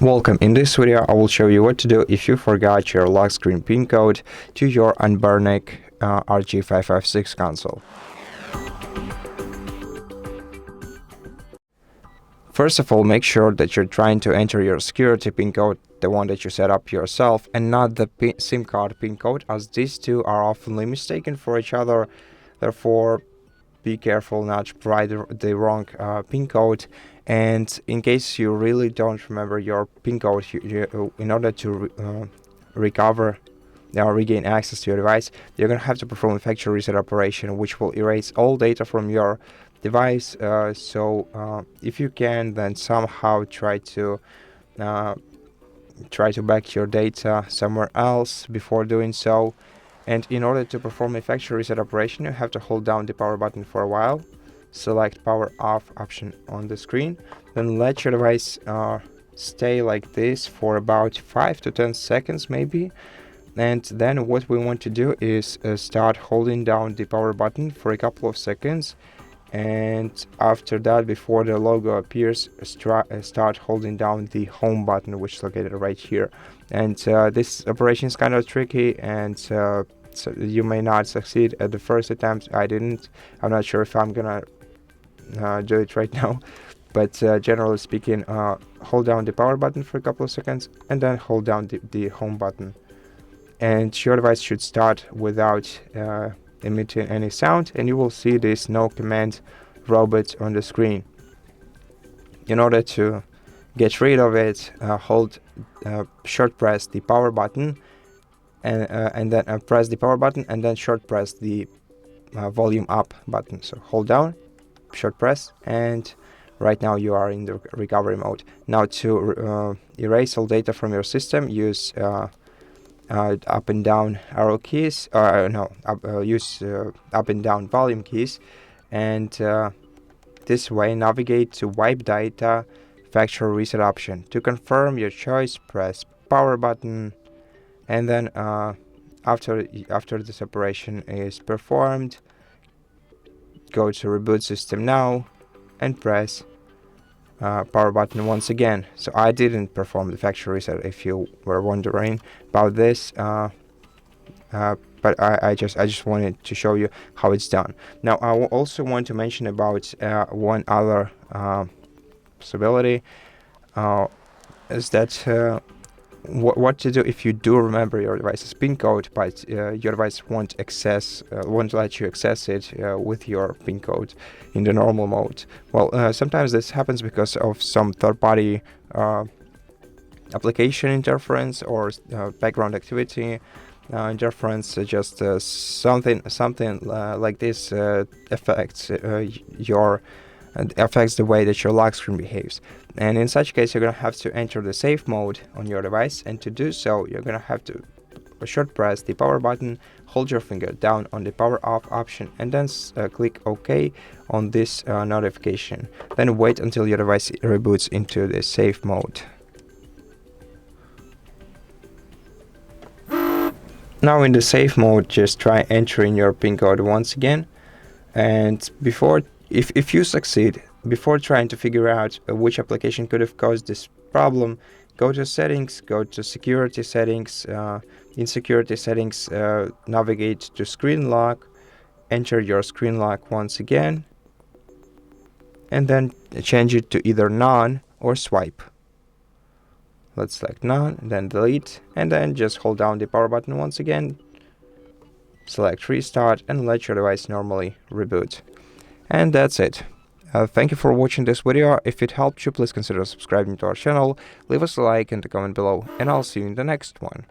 Welcome. In this video I will show you what to do if you forgot your lock screen PIN code to your Anbernic RG556 console. First of all, make sure that you're trying to enter your security PIN code, the one that you set up yourself, and not the SIM card PIN code, as these two are often mistaken for each other. Therefore, be careful not to provide the wrong PIN code. And in case you really don't remember your PIN code, in order to recover or regain access to your device, you're going to have to perform a factory reset operation, which will erase all data from your device. So if you can, then somehow try to back your data somewhere else before doing so. And in order to perform a factory reset operation, you have to hold down the power button for a while, select power off option on the screen, then let your device stay like this for about 5 to 10 seconds maybe. And then what we want to do is start holding down the power button for a couple of seconds, and after that, before the logo appears, start holding down the home button, which is located right here. And this operation is kind of tricky, and so you may not succeed at the first attempt. I didn't. I'm not sure if I'm gonna do it right now, but generally speaking, hold down the power button for a couple of seconds and then hold down the home button, and your device should start without emitting any sound, and you will see this no command robot on the screen. In order to get rid of it, hold short press the power button and then press the power button and then short press the volume up button. So hold down, short press, and right now you are in the recovery mode. Now to erase all data from your system, use up and down arrow keys, use up and down volume keys, and this way navigate to wipe data factory reset option. To confirm your choice, press power button, and then after this operation is performed, go to reboot system now and press power button once again. So I didn't perform the factory reset, if you were wondering about this, but I just wanted to show you how it's done. Now I also want to mention about one other possibility, is that what to do if you do remember your device's PIN code, but your device won't let you access it with your PIN code in the normal mode. Well, sometimes this happens because of some third-party application interference or background activity interference. Just something like this affects affects the way that your lock screen behaves. And in such case, you're going to have to enter the safe mode on your device, and to do so, you're going to have to short press the power button, hold your finger down on the power off option, and then click OK on this notification. Then wait until your device reboots into the safe mode. Now in the safe mode, just try entering your PIN code once again, and if you succeed, before trying to figure out which application could have caused this problem, go to settings, go to security settings. In security settings, navigate to screen lock, enter your screen lock once again, and then change it to either none or swipe. Let's select none, then delete, and then just hold down the power button once again, select restart, and let your device normally reboot. And that's it. Thank you for watching this video. If it helped you, please consider subscribing to our channel, leave us a like and a comment below, and I'll see you in the next one.